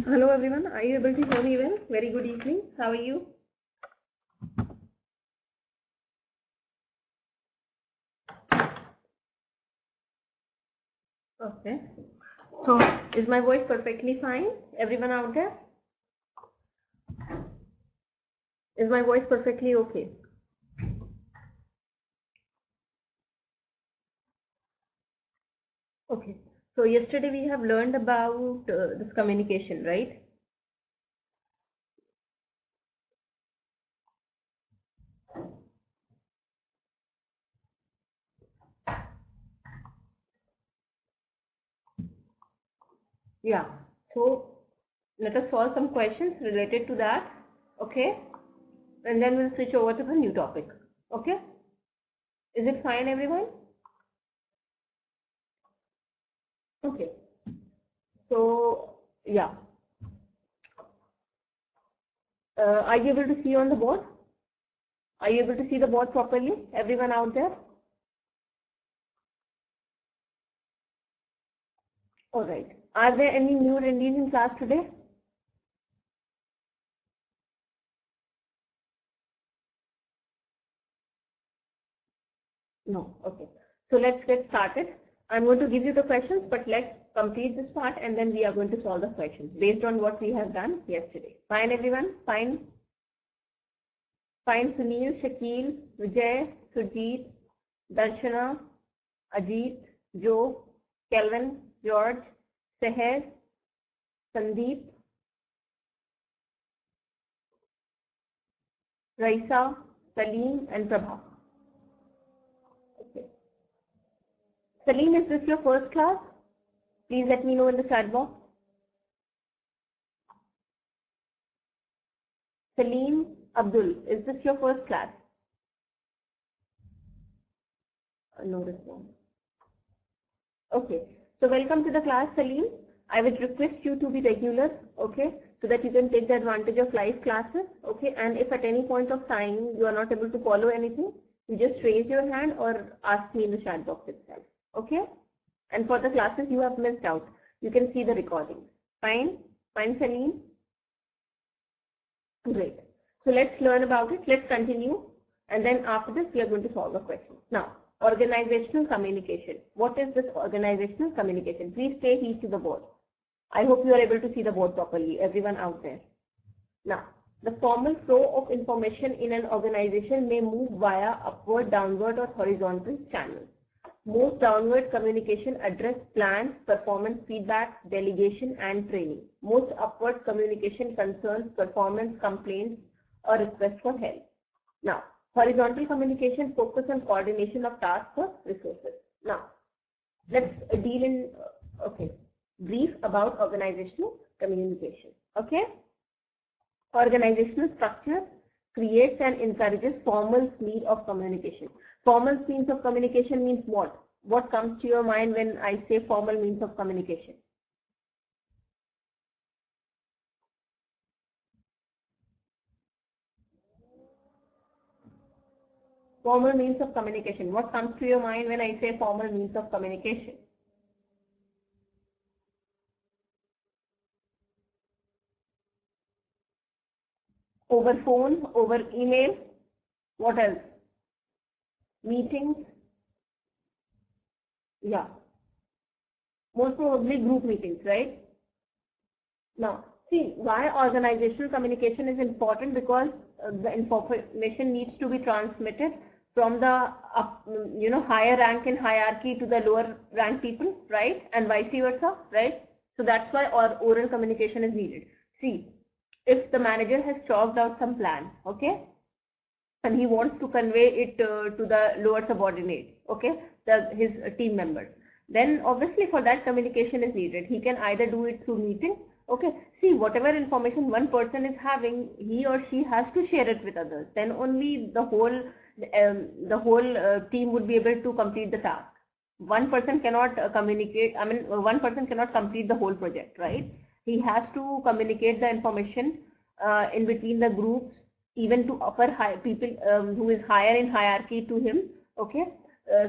Hello everyone, are you able to hear me well? Very good evening. How are you? Okay. So, is my voice perfectly fine? Everyone out there? Is my voice perfectly okay? Okay. So, yesterday we have learned about this communication, right? Yeah. So, let us solve some questions related to that. Okay. And then we'll switch over to the new topic. Okay. Is it fine, everyone? Okay. So, yeah. Are you able to see on the board? Are you able to see the board properly? Everyone out there? All right. Are there any new attendees in class today? No. Okay. So let's get started. I'm going to give you the questions, but let's complete this part and then we are going to solve the questions based on what we have done yesterday. Fine, everyone? Fine? Fine, Sunil, Shakil, Vijay, Sujit, Darshana, Ajit, Joe, Kelvin, George, Seher, Sandeep, Raisa, Salim, and Prabha. Okay. Salim, is this your first class? Please let me know in the chat box. Salim Abdul, is this your first class? No response. Okay. So welcome to the class, Salim. I would request you to be regular, okay, so that you can take the advantage of live classes, okay. And if at any point of time you are not able to follow anything, you just raise your hand or ask me in the chat box itself, okay. And for the classes you have missed out, you can see the recordings. Fine? Fine, Salim? Great. So let's learn about it. Let's continue. And then after this, we are going to solve the question. Now, organizational communication. What is this organizational communication? Please pay heed to the board. I hope you are able to see the board properly, everyone out there. Now, the formal flow of information in an organization may move via upward, downward, or horizontal channels. Most downward communication address plans, performance feedback, delegation, and training. Most upward communication concerns performance complaints or request for help. Now, horizontal communication focus on coordination of tasks or resources. Now, let's deal in, brief about organizational communication. Okay? Organizational structure creates and encourages formal means of communication. Formal means of communication means what? What comes to your mind when I say formal means of communication? Formal means of communication. What comes to your mind when I say formal means of communication? Over phone, over email, what else? Meetings, yeah. Most probably group meetings, right? Now, see why organizational communication is important, because the information needs to be transmitted from the higher rank in hierarchy to the lower rank people, right? And vice versa, right? So that's why oral communication is needed. See, if the manager has chalked out some plan, okay, and he wants to convey it to the lower subordinates, okay, his team members, then obviously for that communication is needed. He can either do it through meeting, okay. See, whatever information one person is having, he or she has to share it with others. Then only the whole team would be able to complete the task. One person cannot communicate. I mean, one person cannot complete the whole project, right? He has to communicate the information in between the groups, even to people who is higher in hierarchy to him, okay,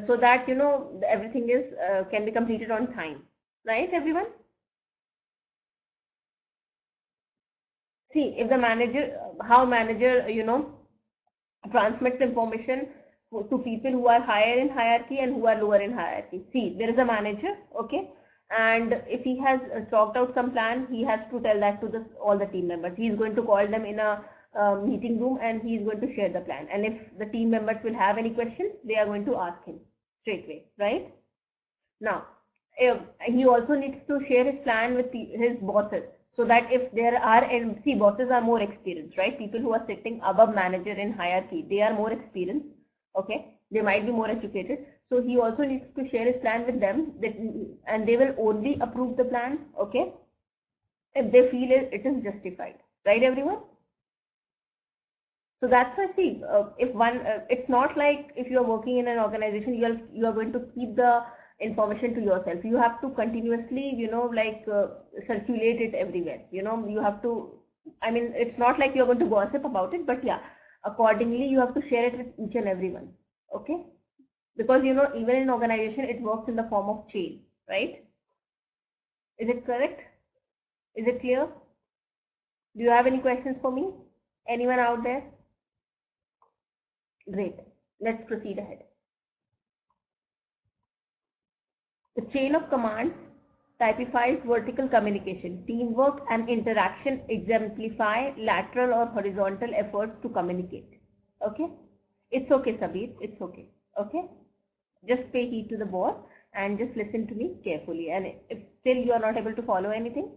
so that everything is can be completed on time, right, everyone? see, if the manager, how manager, transmits information to people who are higher in hierarchy and who are lower in hierarchy. See, there is a manager, okay, and if he has chalked out some plan, he has to tell that to all the team members. He is going to call them in a meeting room and he is going to share the plan. And if the team members will have any questions, they are going to ask him straight away, right? Now, he also needs to share his plan with his bosses, so that if there are, and see, bosses are more experienced, right? People who are sitting above manager in hierarchy, they are more experienced, okay? They might be more educated. So he also needs to share his plan with them, and they will only approve the plan, okay, if they feel it is justified, right, everyone? So that's why, see, if one, it's not like if you are working in an organization, you are going to keep the information to yourself. You have to continuously, circulate it everywhere. You have to, I mean, it's not like you're going to gossip about it, but yeah, accordingly, you have to share it with each and everyone, okay? Because, even in organization, it works in the form of chain, right? Is it correct? Is it clear? Do you have any questions for me? Anyone out there? Great. Let's proceed ahead. The chain of commands typifies vertical communication. Teamwork and interaction exemplify lateral or horizontal efforts to communicate. Okay? It's okay, Sabir. It's okay. Okay? Just pay heed to the board and just listen to me carefully. And if still you are not able to follow anything,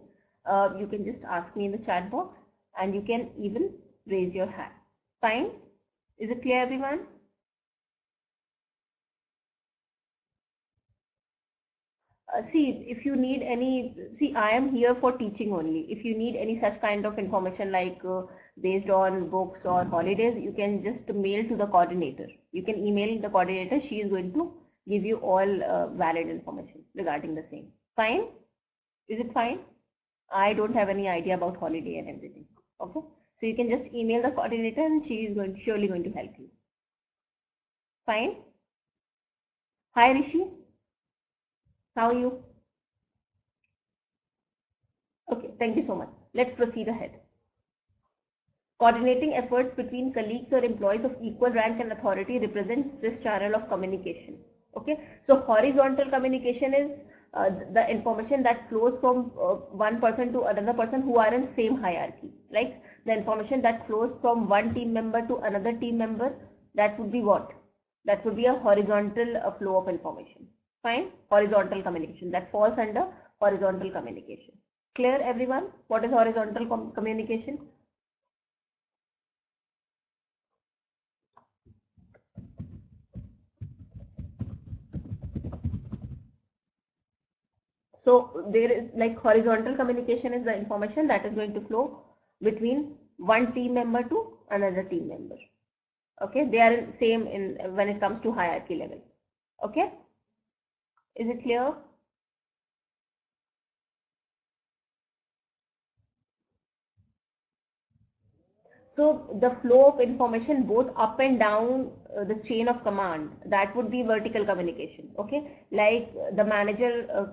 you can just ask me in the chat box, and you can even raise your hand. Fine? Is it clear, everyone? See, if you need any, see, I am here for teaching only. If you need any such kind of information, like based on books or holidays, you can just mail to the coordinator. You can email the coordinator. She is going to give you all valid information regarding the same. Fine? Is it fine? I don't have any idea about holiday and everything. Okay? So you can just email the coordinator and she is surely going to help you. Fine? Hi, Rishi. How are you? Okay, thank you so much. Let's proceed ahead. Coordinating efforts between colleagues or employees of equal rank and authority represents this channel of communication. Okay, so horizontal communication is the information that flows from one person to another person who are in same hierarchy. Like the information that flows from one team member to another team member, that would be what? That would be a horizontal flow of information. Fine? Horizontal communication. That falls under horizontal communication. Clear, everyone? What is horizontal communication? So there is, like, horizontal communication is the information that is going to flow between one team member to another team member. Okay, they are same in when it comes to hierarchy level. Okay, is it clear? So the flow of information both up and down the chain of command, that would be vertical communication. Okay, like the manager,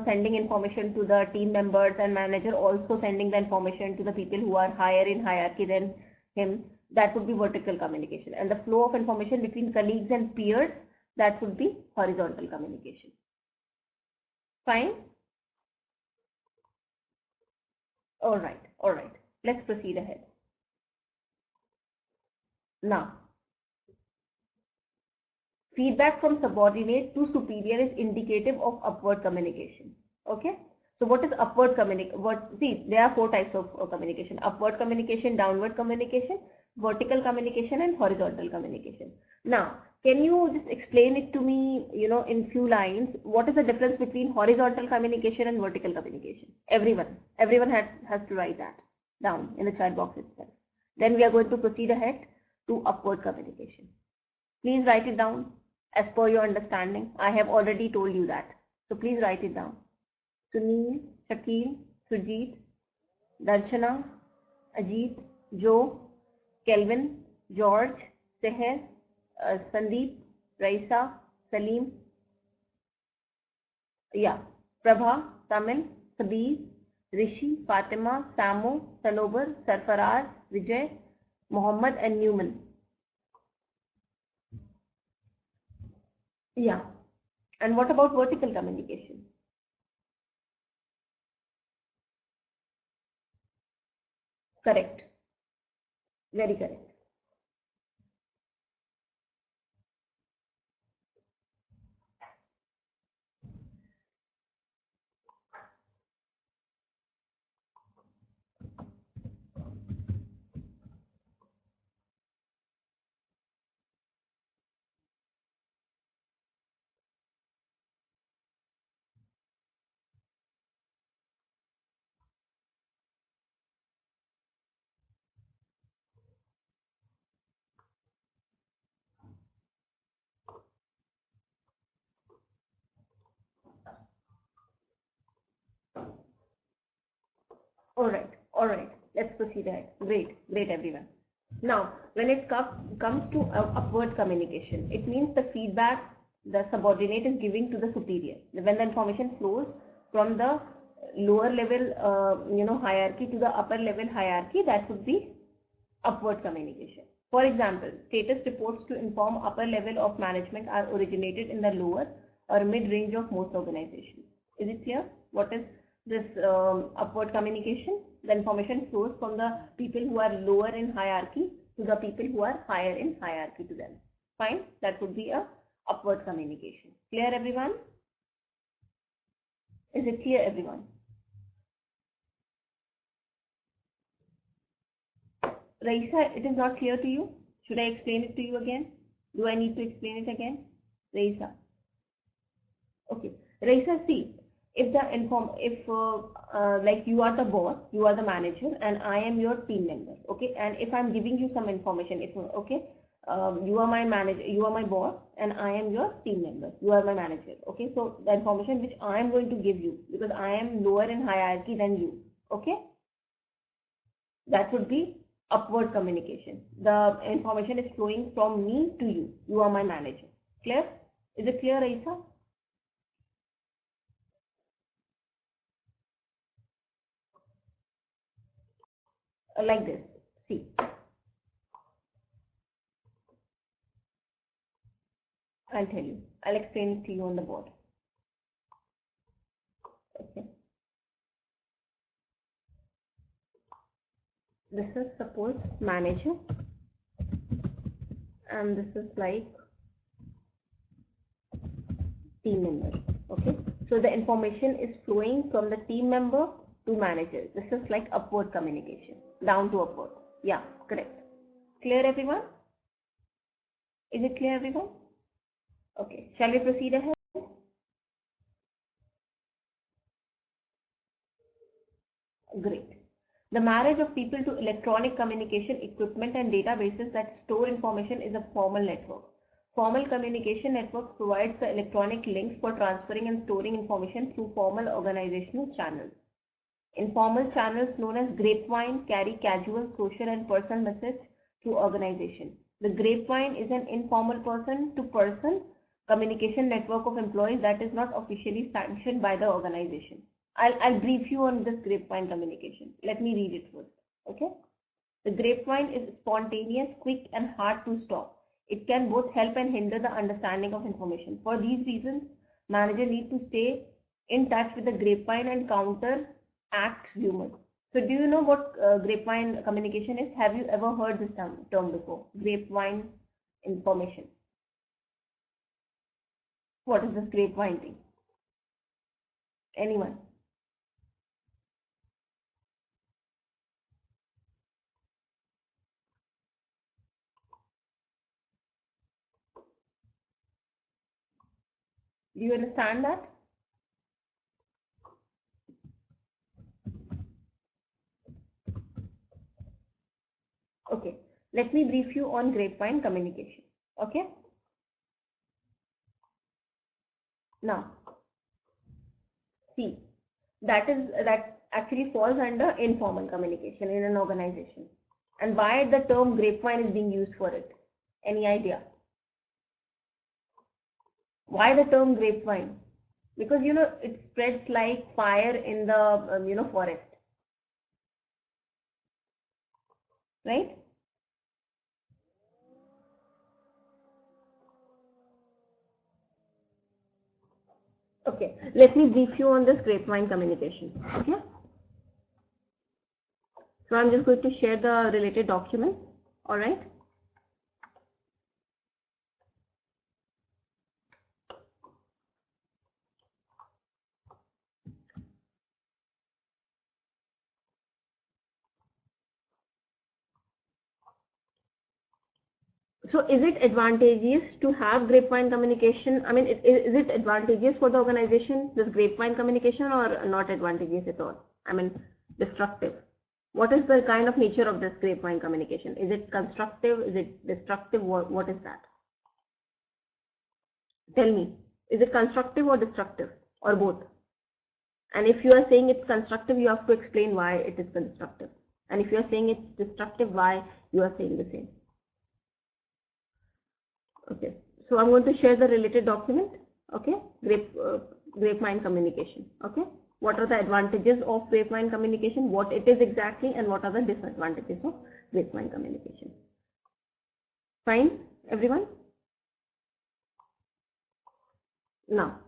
sending information to the team members, and manager also sending the information to the people who are higher in hierarchy than him. That would be vertical communication. And the flow of information between colleagues and peers, that would be horizontal communication. Fine? All right. All right. Let's proceed ahead. Now, feedback from subordinate to superior is indicative of upward communication. Okay. So what is upward communication? See, there are 4 types of communication: upward communication, downward communication, vertical communication, and horizontal communication. Now, can you just explain it to me, in few lines? What is the difference between horizontal communication and vertical communication? Everyone has to write that down in the chat box itself. Then we are going to proceed ahead to upward communication. Please write it down as per your understanding. I have already told you that. So please write it down. Sunil, Shakil, Sujit, Darshana, Ajit, Joe, Kelvin, George, Seher, Sandeep, Raisa, Salim, Prabha, Tamil, Sabir, Rishi, Fatima, Samo, Sanobar, Sarfaraz, Vijay, Mohammed and Newman. Yeah. And what about vertical communication? Correct. Very correct. All right, all right. Let's proceed ahead. Great, great, everyone. Now, when it comes to upward communication, it means the feedback the subordinate is giving to the superior. When the information flows from the lower level, hierarchy to the upper level hierarchy, that would be upward communication. For example, status reports to inform upper level of management are originated in the lower or mid range of most organizations. Is it clear? What is this upward communication? The information flows from the people who are lower in hierarchy to the people who are higher in hierarchy to them. Fine, that would be a upward communication. Clear, everyone? Is it clear, everyone? Raisa, it is not clear to you? Should I explain it to you again? Do I need to explain it again? Raisa. Okay. Raisa, see, if like you are the boss, you are the manager, and I am your team member, okay? And if I'm giving you some information, you are my manager, you are my boss, and I am your team member, you are my manager, okay? So the information which I am going to give you, because I am lower in hierarchy than you, okay? That would be upward communication. The information is flowing from me to you. You are my manager. Clear? Is it clear, Raisa? Like this. See. I'll tell you. I'll explain it to you on the board. Okay. This is suppose manager, and this is like team member. Okay. So the information is flowing from the team member to manager. This is like upward communication, down to upward. Yeah, correct. Clear, everyone? Is it clear, everyone? Okay, shall we proceed ahead? Great. The marriage of people to electronic communication equipment and databases that store information is a formal network. Formal communication networks provides the electronic links for transferring and storing information through formal organizational channels. Informal channels known as grapevine carry casual, social and personal message to organization. The grapevine is an informal person-to-person communication network of employees that is not officially sanctioned by the organization. I'll brief you on this grapevine communication. Let me read it first. Okay. The grapevine is spontaneous, quick and hard to stop. It can both help and hinder the understanding of information. For these reasons, managers need to stay in touch with the grapevine and counteract rumors. So do you know what grapevine communication is? Have you ever heard this term before? Grapevine information. What is this grapevine thing? Anyone? Do you understand that? Okay, let me brief you on grapevine communication. Okay. Now, see, that actually falls under informal communication in an organization. And why the term grapevine is being used for it? Any idea? Why the term grapevine? Because it spreads like fire in the forest. right? Okay, let me brief you on this grapevine communication. Okay, so I'm just going to share the related document. All right. So is it advantageous to have grapevine communication? I mean, is it advantageous for the organization, this grapevine communication, or not advantageous at all? I mean, destructive. What is the kind of nature of this grapevine communication? Is it constructive? Is it destructive? What is that? Tell me, is it constructive or destructive, or both? And if you are saying it's constructive, you have to explain why it is constructive. And if you are saying it's destructive, why you are saying the same. Okay, so I'm going to share the related document. Okay, grapevine communication. Okay, what are the advantages of grapevine communication, what it is exactly, and what are the disadvantages of grapevine communication. Fine, everyone? Now,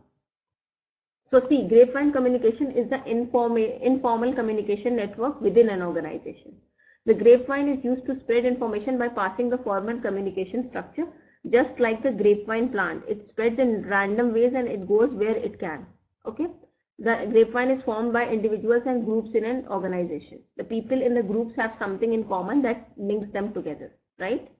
so see, grapevine communication is the informal communication network within an organization. The grapevine is used to spread information by passing the formal communication structure. Just like the grapevine plant, it spreads in random ways and it goes where it can. Okay, the grapevine is formed by individuals and groups in an organization. The people in the groups have something in common that links them together, right?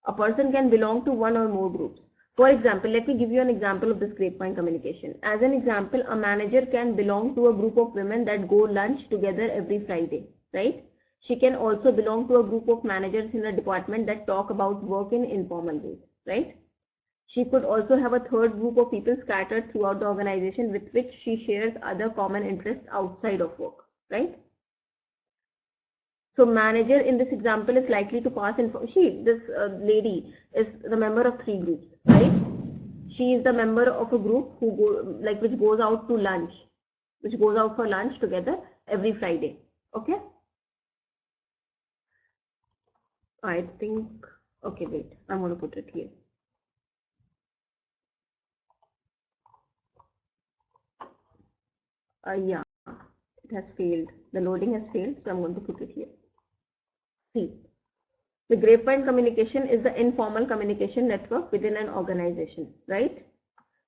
A person can belong to one or more groups. For example, let me give you an example of this grapevine communication. As an example, a manager can belong to a group of women that go lunch together every Friday, right? She can also belong to a group of managers in a department that talk about work in informal ways, right? She could also have a third group of people scattered throughout the organization with which she shares other common interests outside of work, right? So manager in this example is likely to pass information. This lady is the member of 3 groups, right? She is the member of a group which goes out to lunch, which goes out for lunch together every Friday, okay? I think, okay, wait, I'm going to put it here. Yeah, it has failed. The loading has failed, so I'm going to put it here. See, the grapevine communication is the informal communication network within an organization, right?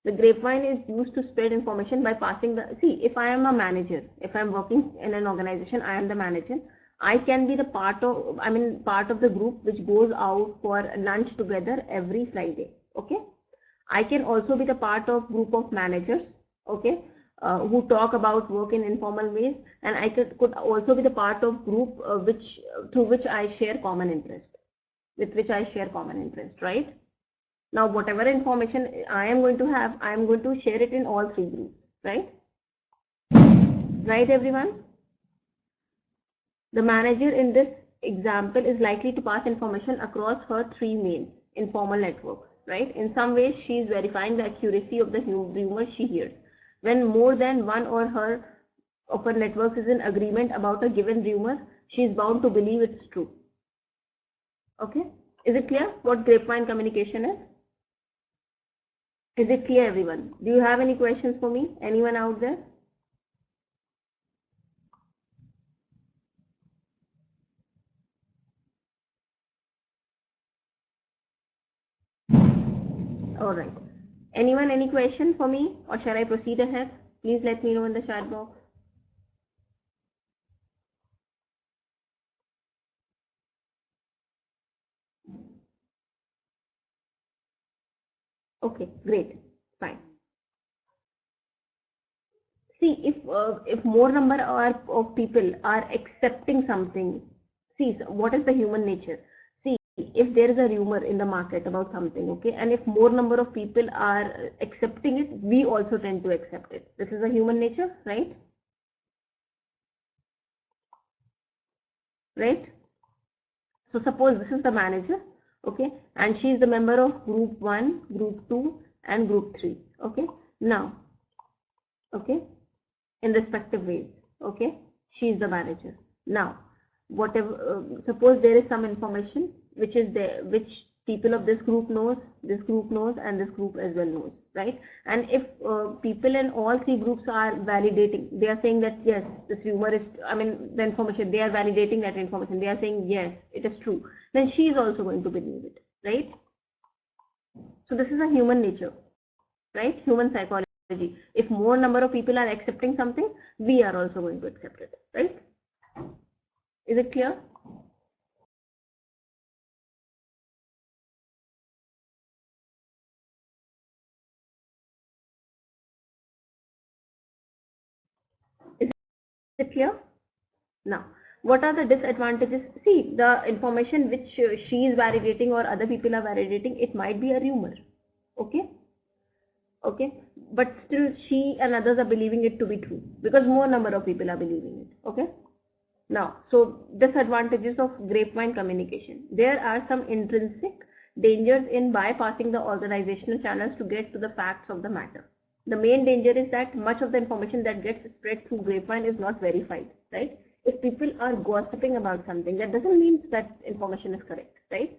The grapevine is used to spread information by passing the, see, if I am a manager, if I'm working in an organization, I am the manager. I can be the part of the group which goes out for lunch together every Friday. Okay. I can also be the part of group of managers. Okay. Who talk about work in informal ways, and I could also be the part of group through which I share common interest, with which I share common interest, right? Now, whatever information I am going to have, I am going to share it in all 3 groups, right? Right, everyone? The manager in this example is likely to pass information across her 3 main informal networks, right? In some ways, she is verifying the accuracy of the rumors she hears. When more than one or her of her networks is in agreement about a given rumor, she is bound to believe it's true. Okay? Is it clear what grapevine communication is? Is it clear, everyone? Do you have any questions for me? Anyone out there? All right. Anyone, any question for me, or shall I proceed ahead? Please let me know in the chat box. Okay, great, fine. See, if more number of people are accepting something, see, what is the human nature? See, if there is a rumor in the market about something, okay, and if more number of people are accepting it, we also tend to accept it. This is a human nature, right? Right? So suppose this is the manager, okay, and she is the member of group 1, group 2, and group 3, okay. Now, okay, in respective ways, okay, she is the manager. Now, whatever, suppose there is some information which is there, which people of this group knows, and this group as well knows, right? And if people in all three groups are validating, they are saying that yes, this rumor is, the information, they are validating that information, they are saying yes, it is true, then she is also going to believe it, right? So this is a human nature, right? Human psychology. If more number of people are accepting something, we are also going to accept it, right? Is it clear? Is it clear? Now, what are the disadvantages? See, the information which she is validating or other people are validating, it might be a rumor, okay? Okay, but still she and others are believing it to be true because more number of people are believing it, okay? Now, so disadvantages of grapevine communication. There are some intrinsic dangers in bypassing the organizational channels to get to the facts of the matter. The main danger is that much of the information that gets spread through grapevine is not verified, right? If people are gossiping about something, that doesn't mean that information is correct, right?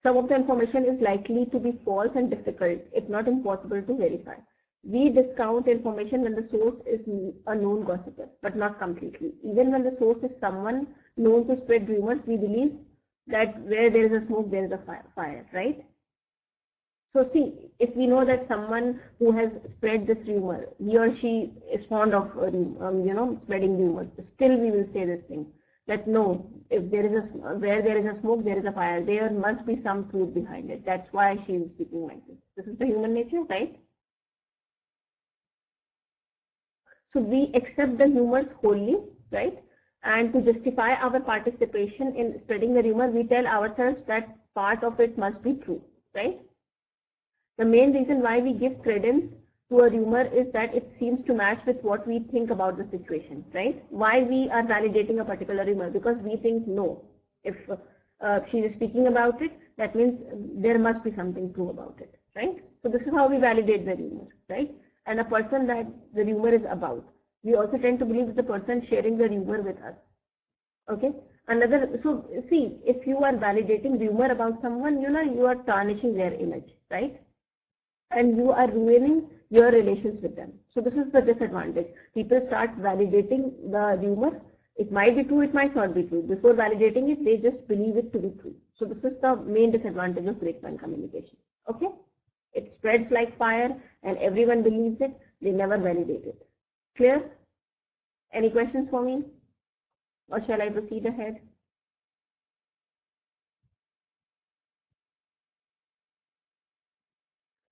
Some of the information is likely to be false and difficult, if not impossible to verify. We discount information when the source is a known gossiper, but not completely. Even when the source is someone known to spread rumors, we believe that where there is a smoke, there is a fire, right? So see, if we know that someone who has spread this rumor, he or she is fond of spreading rumors, still we will say this thing, that no, if there is where there is a smoke, there is a fire. There must be some truth behind it. That's why she is speaking like this. This is the human nature, right? So we accept the rumors wholly, right? And to justify our participation in spreading the rumor, we tell ourselves that part of it must be true, right? The main reason why we give credence to a rumor is that it seems to match with what we think about the situation, right? Why we are validating a particular rumor? Because we think no, if she is speaking about it, that means there must be something true about it, right? So this is how we validate the rumor, right? And a person that the rumor is about, we also tend to believe that the person sharing the rumor with us, okay? So see, if you are validating rumor about someone, you are tarnishing their image, right? And you are ruining your relations with them. So this is the disadvantage. People start validating the rumor. It might be true, it might not be true. Before validating it, they just believe it to be true. So this is the main disadvantage of grapevine communication. Okay? It spreads like fire and everyone believes it. They never validate it. Clear? Any questions for me? Or shall I proceed ahead?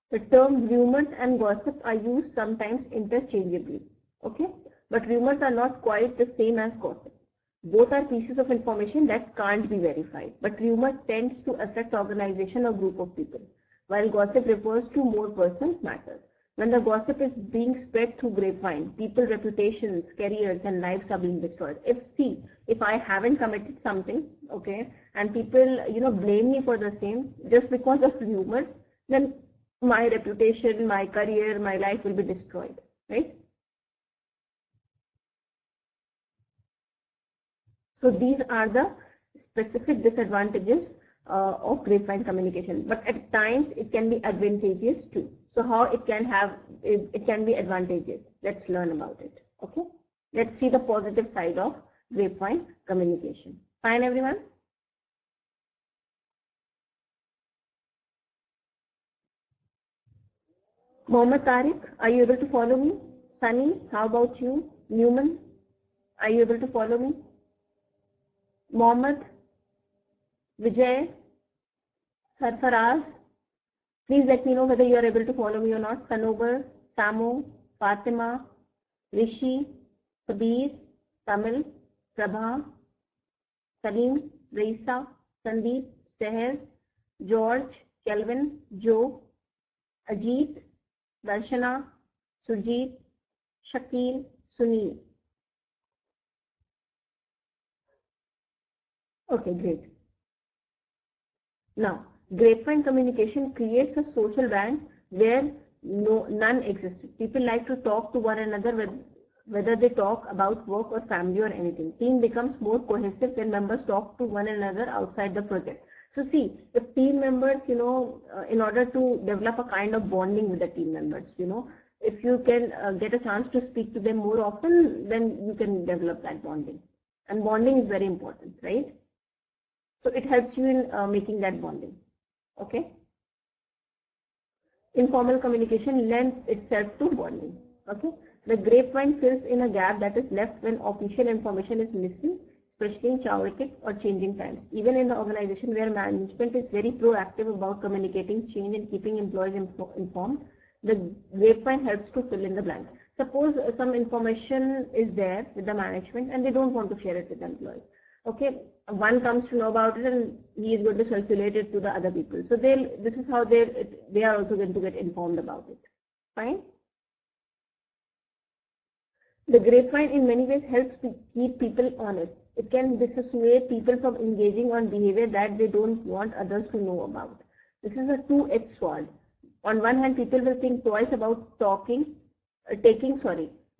The term rumors and gossip are used sometimes interchangeably, okay? But rumors are not quite the same as gossip. Both are pieces of information that can't be verified, but rumor tends to affect organization or group of people, while gossip refers to more personal matters. When the gossip is being spread through grapevine, people's reputations, careers, and lives are being destroyed. If I haven't committed something, okay, and people, blame me for the same just because of rumors, then my reputation, my career, my life will be destroyed, right? So these are the specific disadvantages of grapevine communication, but at times it can be advantageous too. So how it can be advantageous? Let's learn about it. Okay, let's see the positive side of grapevine communication. Fine, everyone. Mohammed Tariq, are you able to follow me? Sunny, how about you? Newman, are you able to follow me? Mohammed, Vijay, Sarfaraz, please let me know whether you are able to follow me or not. Sanobar, Samo, Fatima, Rishi, Sabir, Tamil, Prabha, Salim, Raisa, Sandeep, Seher, George, Kelvin, Joe, Ajit, Darshana, Surjit, Shakil, Sunil. Okay, great. Now, grapevine communication creates a social band where none exists. People like to talk to one another whether they talk about work or family or anything. Team becomes more cohesive when members talk to one another outside the project. So see, if team members, in order to develop a kind of bonding with the team members, if you can get a chance to speak to them more often, then you can develop that bonding. And bonding is very important, right? So it helps you in making that bonding. Okay. Informal communication lends itself to bonding. Okay. The grapevine fills in a gap that is left when official information is missing, especially in chaotic or changing times. Even in the organization where management is very proactive about communicating change and keeping employees informed, the grapevine helps to fill in the blank. Suppose some information is there with the management and they don't want to share it with the employees. Okay, one comes to know about it and he is going to circulate it to the other people. So this is how they are also going to get informed about it. Fine. The grapevine in many ways helps to keep people honest. It can dissuade people from engaging on behavior that they don't want others to know about. This is a two-edged sword. On one hand, people will think twice about taking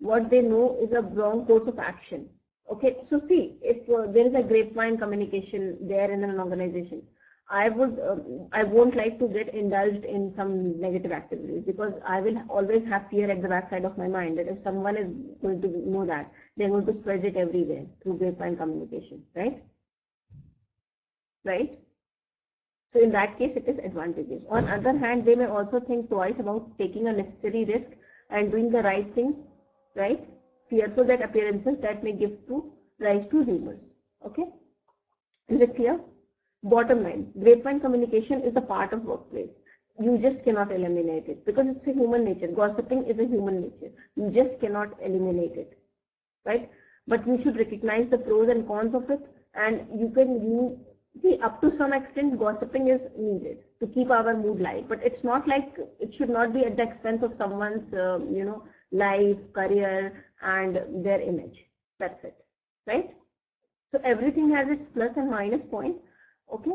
what they know is a wrong course of action. Okay, so see, if there is a grapevine communication there in an organization, I won't like to get indulged in some negative activities, because I will always have fear at the backside of my mind that if someone is going to know that, they're going to spread it everywhere through grapevine communication, right? Right? So in that case, it is advantageous. On the other hand, they may also think twice about taking a necessary risk and doing the right thing, right? Fearful that appearances that may give rise to rumors. Okay? Is it clear? Bottom line, grapevine communication is a part of workplace. You just cannot eliminate it because it's a human nature. Gossiping is a human nature. You just cannot eliminate it, right? But you should recognize the pros and cons of it, and see, up to some extent, gossiping is needed to keep our mood light. But it's not like it should not be at the expense of someone's, life, career, and their image. That's it, right? So everything has its plus and minus point. Okay,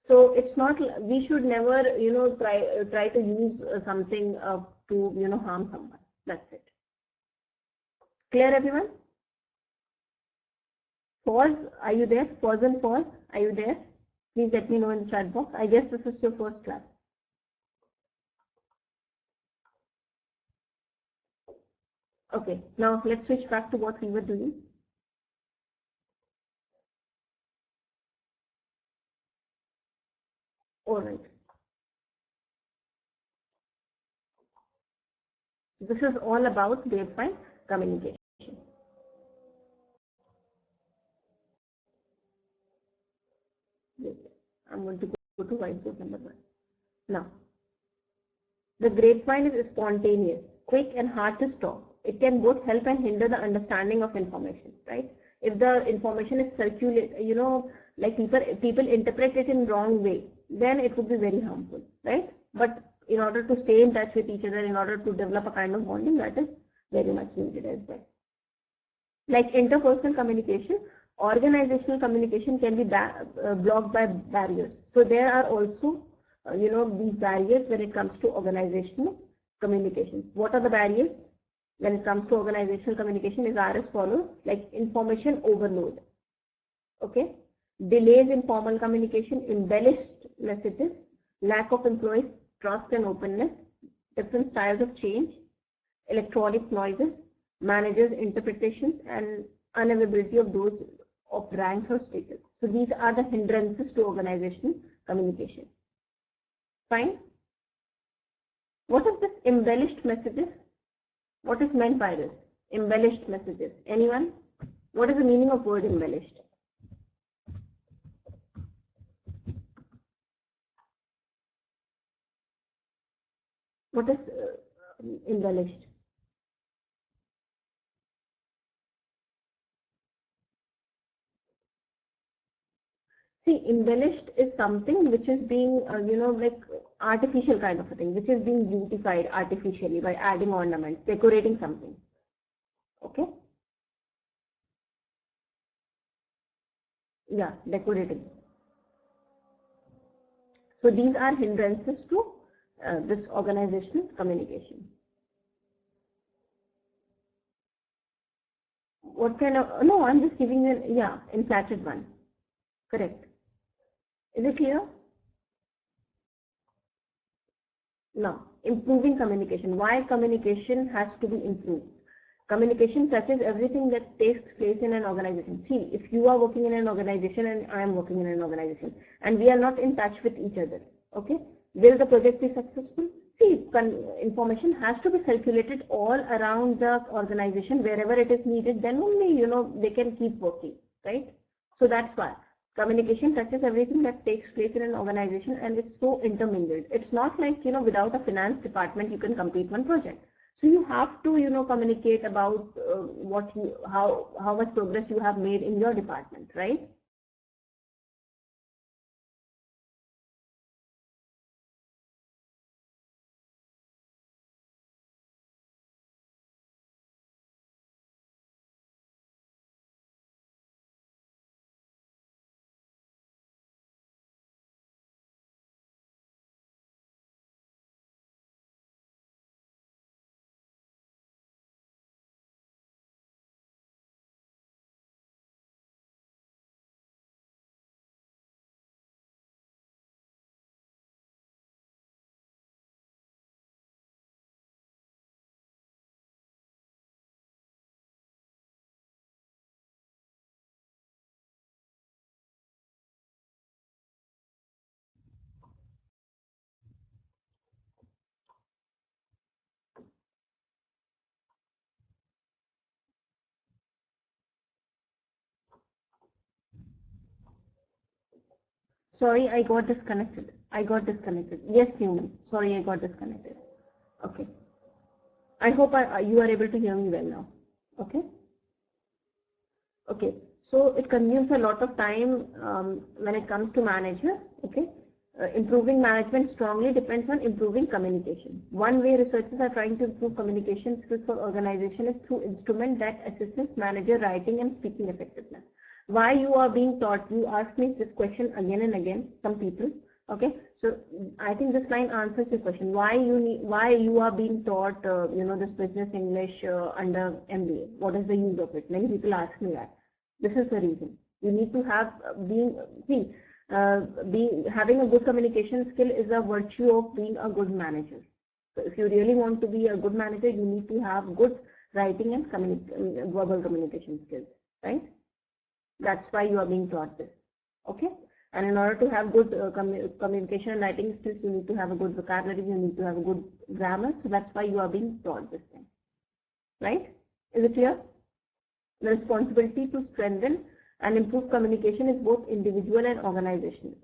so it's not, we should never, try to use something to, harm someone. That's it. Clear, everyone? Pause. Are you there? Pause and pause. Are you there? Please let me know in the chat box. I guess this is your first class. Okay, now let's switch back to what we were doing. All right. This is all about grapevine communication. I'm going to go to whiteboard number 1. Now, the grapevine is spontaneous, quick and hard to stop. It can both help and hinder the understanding of information, right? If the information is circulated, like people interpret it in wrong way, then it would be very harmful, right? But in order to stay in touch with each other, in order to develop a kind of bonding, that is very much needed as well. Like interpersonal communication, organizational communication can be blocked by barriers. So there are also, these barriers when it comes to organizational communication. What are the barriers when it comes to organizational communication is as follows, like information overload. Okay. Delays in formal communication, embellished messages, lack of employees' trust and openness, different styles of change, electronic noises, managers' interpretations, and unavailability of those of ranks or status. So these are the hindrances to organizational communication. Fine. What is this embellished messages? What is meant by this? Embellished messages. Anyone? What is the meaning of word embellished? What is embellished? See, embellished is something which is being, like artificial kind of a thing, which is being beautified artificially by adding ornaments, decorating something. Okay? Yeah, decorating. So these are hindrances to this organizational communication. what kind of, no, I'm just giving you, yeah, in flatted one. Correct. Is it clear? No. Improving communication. Why communication has to be improved? Communication touches everything that takes place in an organization. See, if you are working in an organization and I am working in an organization and we are not in touch with each other, okay, will the project be successful? See, information has to be circulated all around the organization wherever it is needed, then only, they can keep working, right? So that's why communication touches everything that takes place in an organization and it's so intermingled. It's not like, without a finance department, you can complete one project. So you have to, communicate about how much progress you have made in your department, right? Sorry, I got disconnected. Yes, human. Sorry, I got disconnected. Okay. I hope you are able to hear me well now. Okay. Okay. So it consumes a lot of time when it comes to manager. Okay. Improving management strongly depends on improving communication. One way researchers are trying to improve communication skills for organization is through instrument that assists manager writing and speaking effectiveness. Why you are being taught? You ask me this question again and again. Some people. Okay, so I think this line answers your question. Why you are being taught, this business English under MBA? What is the use of it? Many people ask me that. This is the reason. You need to have having a good communication skill is a virtue of being a good manager. So if you really want to be a good manager, you need to have good writing and verbal communication skills, right? That's why you are being taught this. Okay. And in order to have good communication and writing skills, you need to have a good vocabulary, you need to have a good grammar. So that's why you are being taught this thing. Right? Is it clear? The responsibility to strengthen and improve communication is both individual and organizational.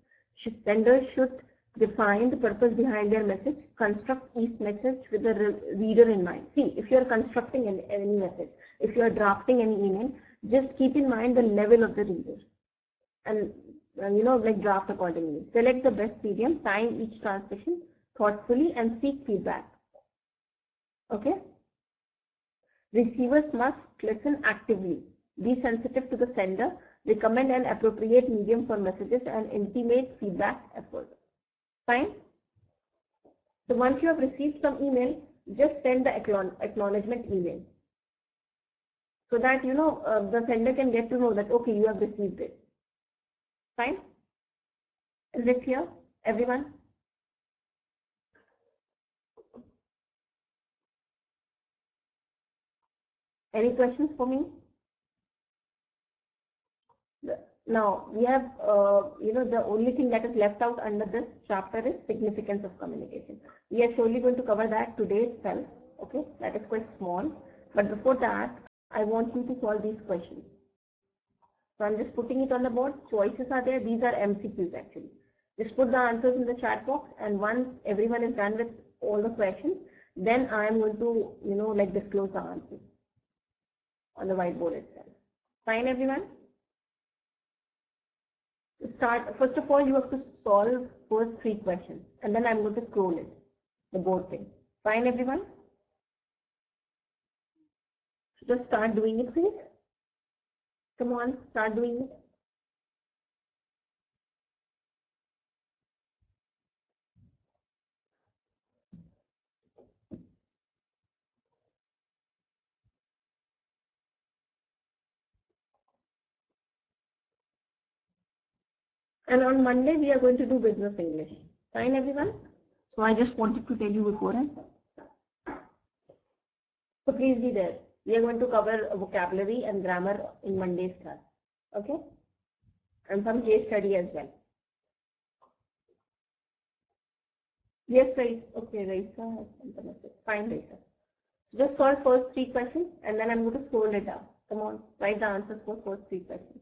Senders should define the purpose behind their message, construct each message with the reader in mind. See, if you are constructing any message, if you are drafting any email, just keep in mind the level of the reader. And like draft accordingly. Select the best medium, time each transmission thoughtfully and seek feedback. Okay. Receivers must listen actively. Be sensitive to the sender. Recommend an appropriate medium for messages and intimate feedback effort. Fine. So once you have received some email, just send the acknowledgement email. So that the sender can get to know that okay, you have received it. Fine? Is it clear, everyone? Any questions for me? Now we have, the only thing that is left out under this chapter is significance of communication. We are surely going to cover that today itself. Okay, that is quite small. But before that, I want you to solve these questions. So I'm just putting it on the board. Choices are there. These are MCQs actually. Just put the answers in the chat box, and once everyone is done with all the questions, then I am going to, disclose the answers on the whiteboard itself. Fine, everyone? Start. First of all, you have to solve first 3 questions, and then I'm going to scroll it, the board thing. Fine, everyone? So just start doing it, please. Come on, start doing it. And on Monday, we are going to do business English. Fine, everyone? So I just wanted to tell you beforehand. So please be there. We are going to cover vocabulary and grammar in Monday's class. Okay? And some case study as well. Yes, right. Okay, Raisa. Fine, Raisa. Just solve first 3 questions and then I'm going to scroll it down. Come on, write the answers for first 3 questions.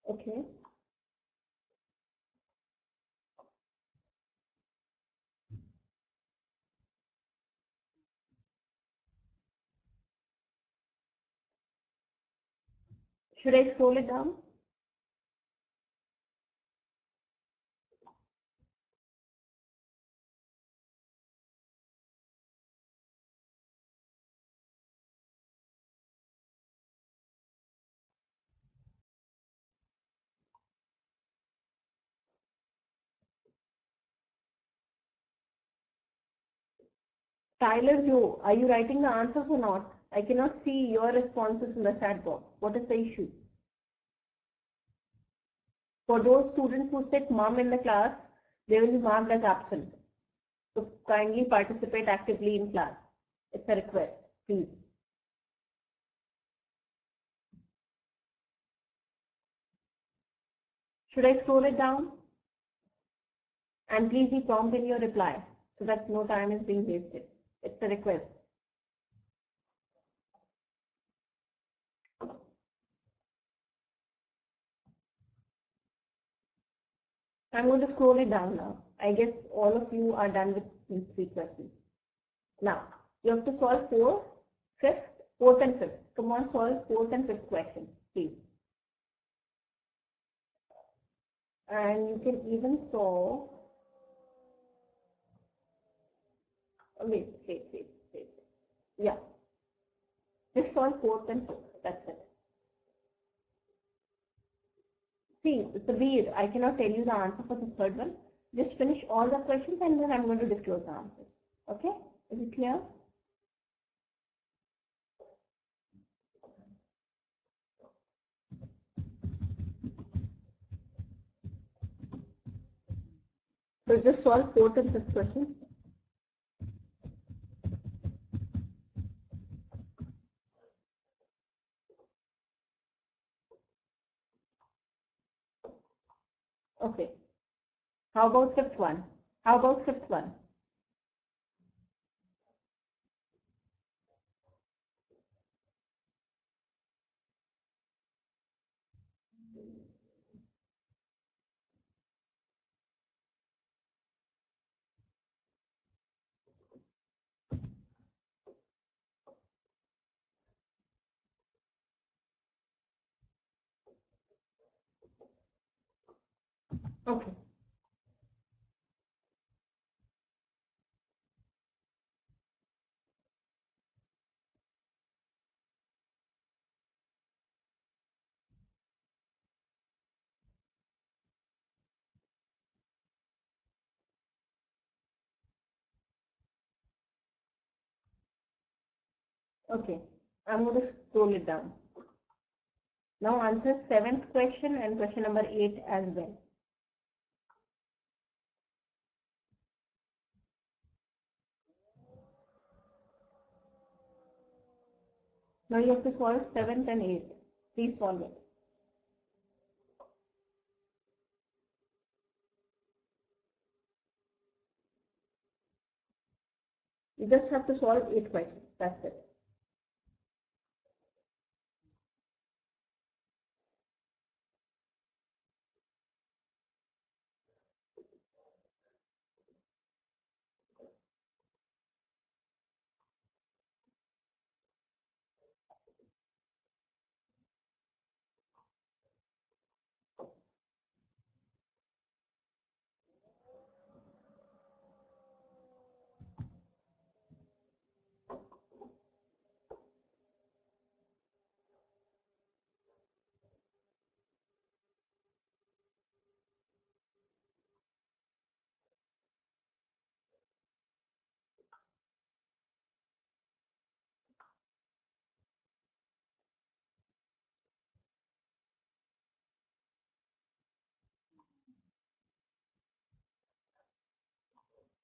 Okay. Should I scroll it down? Tyler Joe, are you writing the answers or not? I cannot see your responses in the chat box. What is the issue? For those students who sit mom in the class, they will be marked as absent. So kindly participate actively in class. It's a request, please. Should I scroll it down? And please be prompt in your reply so that no time is being wasted. It's a request. I'm going to scroll it down now. I guess all of you are done with these 3 questions. Now, you have to solve 4th and 5th. Come on, solve 4th and 5th questions, please. And you can even solve, wait. Yeah. Just solve 4th and 5th, that's it. See, Sabir, I cannot tell you the answer for the 3rd one. Just finish all the questions and then I'm going to disclose the answers. Okay? Is it clear? So just solve 4th and 5th questions. Okay. How about 5th one? How about 5th one? Okay. Okay. I'm going to scroll it down. Now answer 7th question and question number 8 as well. Now you have to solve 7th and 8th. Please solve it. You just have to solve 8 questions. That's it.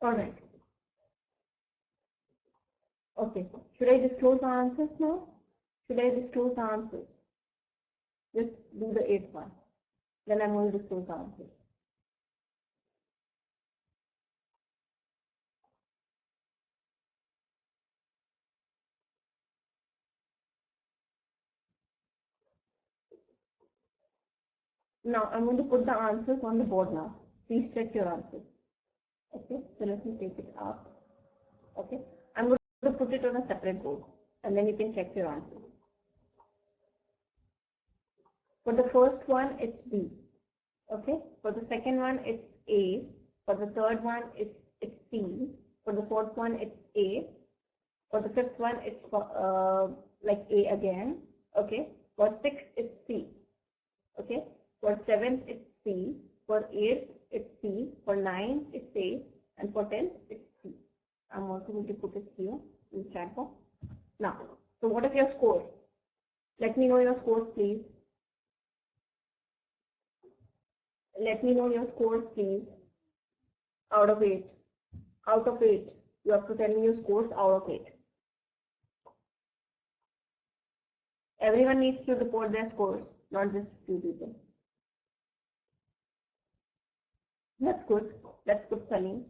All right. Okay. Should I disclose the answers now? Should I disclose the answers? Just do the 8th one. Then I'm going to disclose the answers. Now I'm going to put the answers on the board now. Please check your answers. Okay, so let me take it up. Okay, I'm going to put it on a separate board and then you can check your answers. For the first one, it's B. Okay, for the second one, it's A. For the third one, it's C. For the fourth one, it's A. For the fifth one, it's like A again. Okay, for sixth, it's C. Okay, for seventh, it's C. For eighth, it's C. For ninth, it's A. And for 10th, it's C. I'm also going to put it here in the chat box. Now, so what is your score? Let me know your scores, please. Let me know your scores, please. Out of 8. Out of 8. You have to tell me your scores out of 8. Everyone needs to report their scores, not just few people. That's good. That's good, Salim.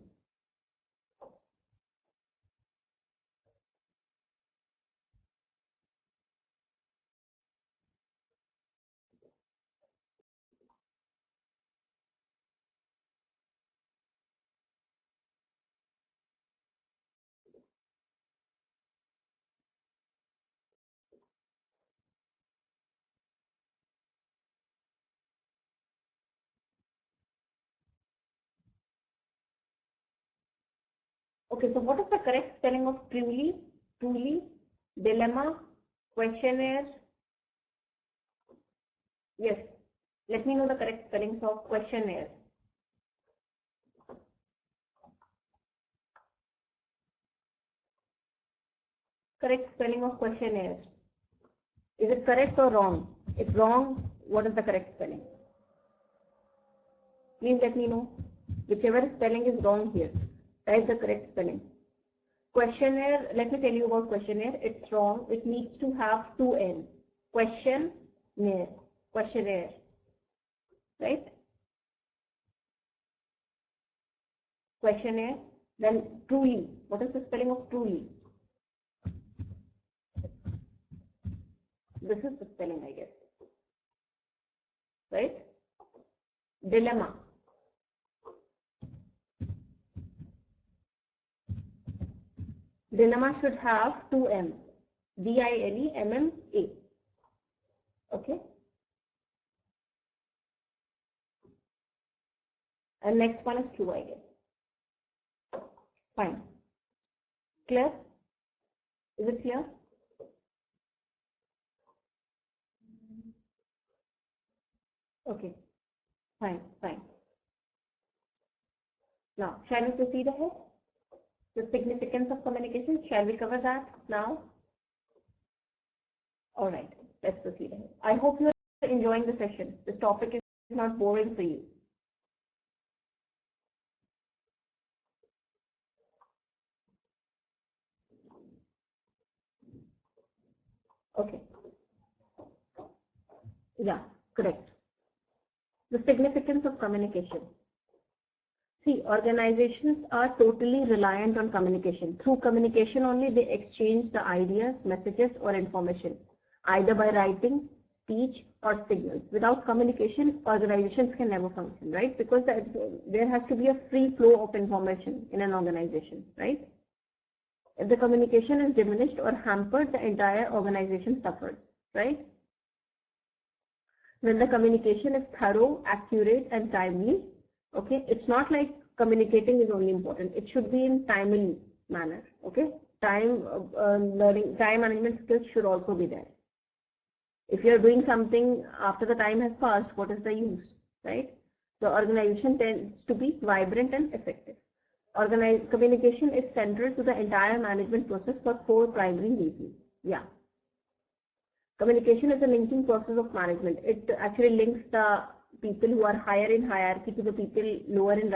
Okay, so what is the correct spelling of truly, dilemma, questionnaire? Yes, let me know the correct spellings of questionnaire. Correct spelling of questionnaire. Is it correct or wrong? If wrong, what is the correct spelling? Please let me know. Whichever spelling is wrong here, type the correct spelling. Questionnaire, let me tell you about questionnaire. It's wrong. It needs to have 2 N. Questionnaire. Questionnaire. Right? Questionnaire. Then truly. What is the spelling of truly? This is the spelling, I guess. Right? Dilemma. Dilemma should have 2 M. D-I-L-E-M-M-A. Okay? And next one is true, I guess. Fine. Clear? Is it clear? Okay. Fine, fine. Now, shall we proceed ahead? The significance of communication, shall we cover that now? Alright, let's proceed ahead. I hope you are enjoying the session. This topic is not boring for you. Okay. Yeah, correct. The significance of communication. See, organizations are totally reliant on communication. Through communication only they exchange the ideas, messages or information, either by writing, speech or signals. Without communication, organizations can never function, right? Because there has to be a free flow of information in an organization, right? If the communication is diminished or hampered, the entire organization suffers, right? When the communication is thorough, accurate and timely, okay, it's not like communicating is only important. It should be in timely manner, okay? Time management skills should also be there. If you are doing something after the time has passed, what is the use, right? The organization tends to be vibrant and effective. Communication is central to the entire management process for 4 primary reasons. Yeah. Communication is a linking process of management. It actually links the people who are higher in hierarchy to the people lower in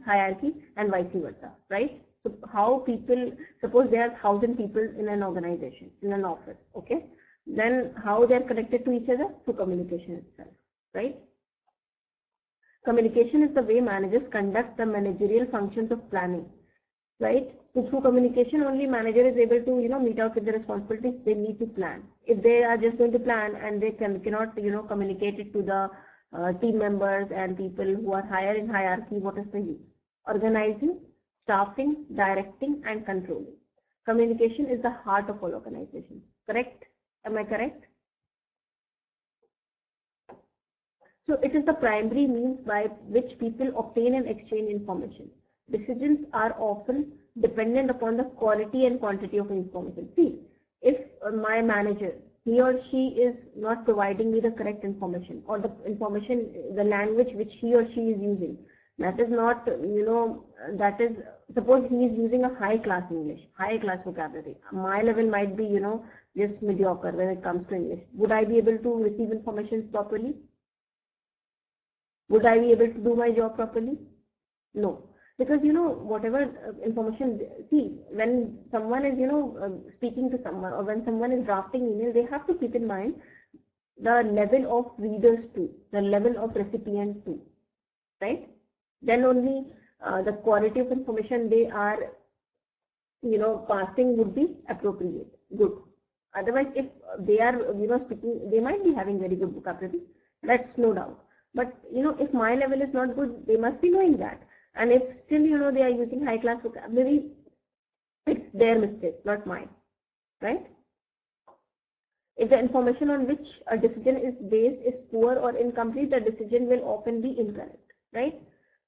hierarchy and vice versa, right? So how people, suppose there are 1,000 people in an organization, in an office, okay? Then how they are connected to each other? Through communication itself, right? Communication is the way managers conduct the managerial functions of planning, right? So through communication only manager is able to, meet out with the responsibilities they need to plan. If they are just going to plan and they cannot, communicate it to the team members and people who are higher in hierarchy, what is the use? Organizing, staffing, directing and controlling. Communication is the heart of all organizations, correct? Am I correct? So it is the primary means by which people obtain and exchange information. Decisions are often dependent upon the quality and quantity of information. See, if my manager, he or she is not providing me the correct information, or the information, the language which he or she is using, that is not, that is, suppose he is using a high class English, high class vocabulary. My level might be, just mediocre when it comes to English. Would I be able to receive information properly? Would I be able to do my job properly? No. Because, whatever information, see, when someone is, speaking to someone, or when someone is drafting email, they have to keep in mind the level of readers too, the level of recipients too, right? Then only the quality of information they are, passing would be appropriate, good. Otherwise, if they are, speaking, they might be having very good vocabulary, that's no doubt. But, if my level is not good, they must be knowing that. And if still, they are using high class vocabulary, it's their mistake, not mine, right? If the information on which a decision is based is poor or incomplete, the decision will often be incorrect, right?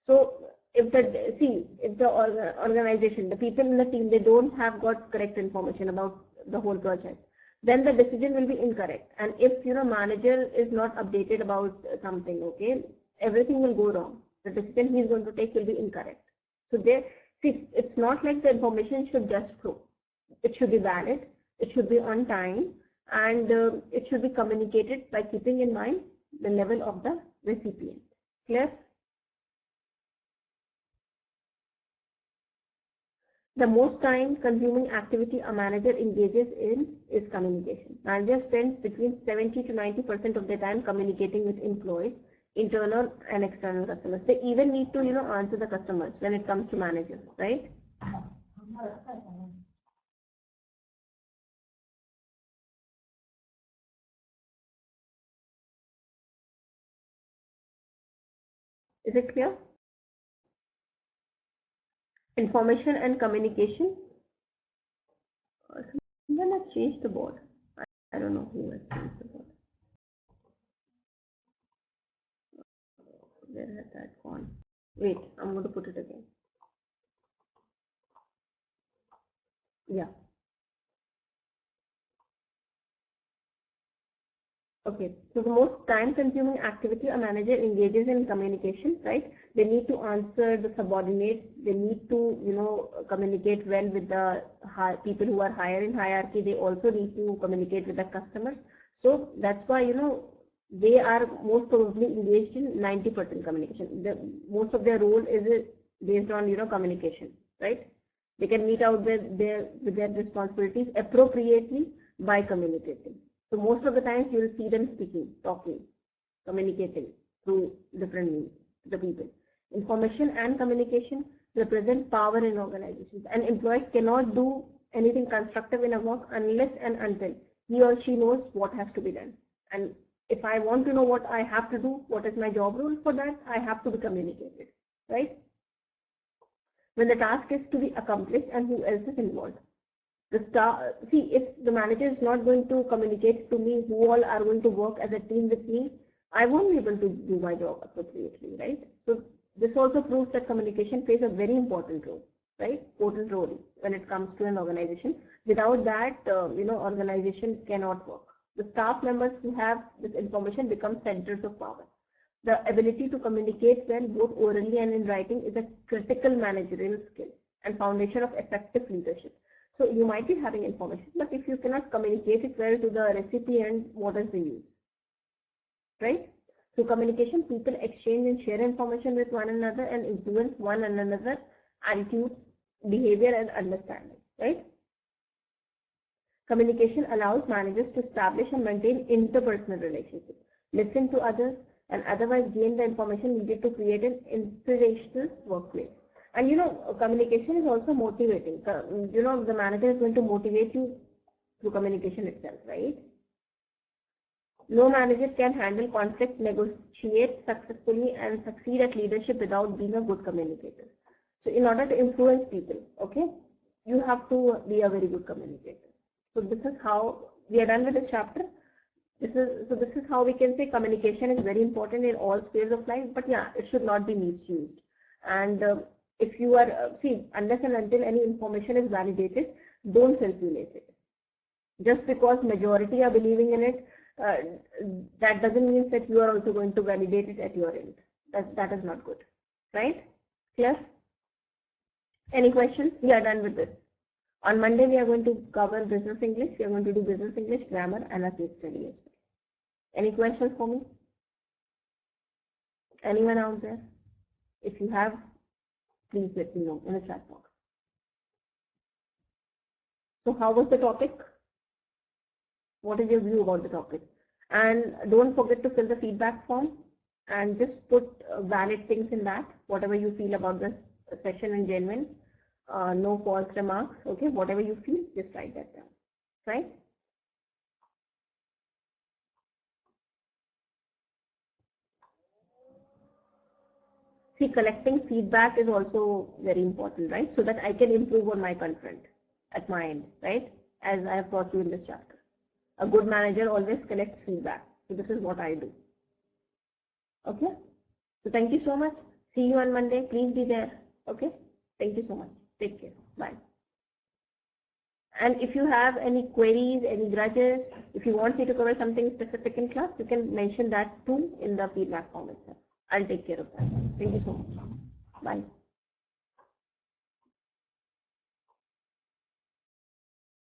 So if the organization, the people in the team, they don't have got correct information about the whole project, then the decision will be incorrect. And if, manager is not updated about something, okay, everything will go wrong. The decision he is going to take will be incorrect. So it's not like the information should just flow. It should be valid, it should be on time, and it should be communicated by keeping in mind the level of the recipient. Clear? The most time-consuming activity a manager engages in is communication. Manager spends between 70 to 90% of their time communicating with employees, internal and external customers. They even need to, answer the customers when it comes to managers, right? Is it clear? Information and communication. Someone has changed the board. I don't know who has changed the board. Where has that gone? Wait, I'm going to put it again. Yeah. Okay, so the most time-consuming activity a manager engages in communication, right? They need to answer the subordinates. They need to, communicate well with the people who are higher in hierarchy. They also need to communicate with the customers. So that's why, they are most probably engaged in 90% communication. Most of their role is based on, communication, right? They can meet out with their responsibilities appropriately by communicating. So most of the times you will see them speaking, talking, communicating through different means to the people. Information and communication represent power in organizations. An employee cannot do anything constructive in a work unless and until he or she knows what has to be done. And if I want to know what I have to do, what is my job role for that, I have to be communicated, right? When the task is to be accomplished and who else is involved. If the manager is not going to communicate to me who all are going to work as a team with me, I won't be able to do my job appropriately, right? So this also proves that communication plays a very important role, right? Important role when it comes to an organization. Without that, organization cannot work. The staff members who have this information become centers of power. The ability to communicate well, both orally and in writing, is a critical managerial skill and foundation of effective leadership. So you might be having information, but if you cannot communicate it well to the recipient, what is the use? Right? Through communication, people exchange and share information with one another and influence one another's attitudes, behavior, and understanding, right? Communication allows managers to establish and maintain interpersonal relationships, listen to others, and otherwise gain the information needed to create an inspirational workplace. And communication is also motivating. The manager is going to motivate you through communication itself, right? No manager can handle conflict, negotiate successfully, and succeed at leadership without being a good communicator. So in order to influence people, okay, you have to be a very good communicator. So this is how we are done with this chapter. This is how we can say communication is very important in all spheres of life, but yeah, it should not be misused. And if you are, unless and until any information is validated, don't self-relate it. Just because majority are believing in it, that doesn't mean that you are also going to validate it at your end. That is not good, right? Clear? Any questions? We are done with this. On Monday, we are going to cover business English. We are going to do business English, grammar, and a case study as well. Any questions for me? Anyone out there? If you have, please let me know in the chat box. So how was the topic? What is your view about the topic? And don't forget to fill the feedback form and just put valid things in that, whatever you feel about this session and genuine. No false remarks, okay? Whatever you feel, just write that down, right? See, collecting feedback is also very important, right? So that I can improve on my content at my end, right? As I have taught you in this chapter. A good manager always collects feedback. So this is what I do. Okay? So thank you so much. See you on Monday. Please be there. Okay? Thank you so much. Take care. Bye. And if you have any queries, any grudges, if you want me to cover something specific in class, you can mention that too in the feedback form itself. I'll take care of that. Thank you so much. Bye.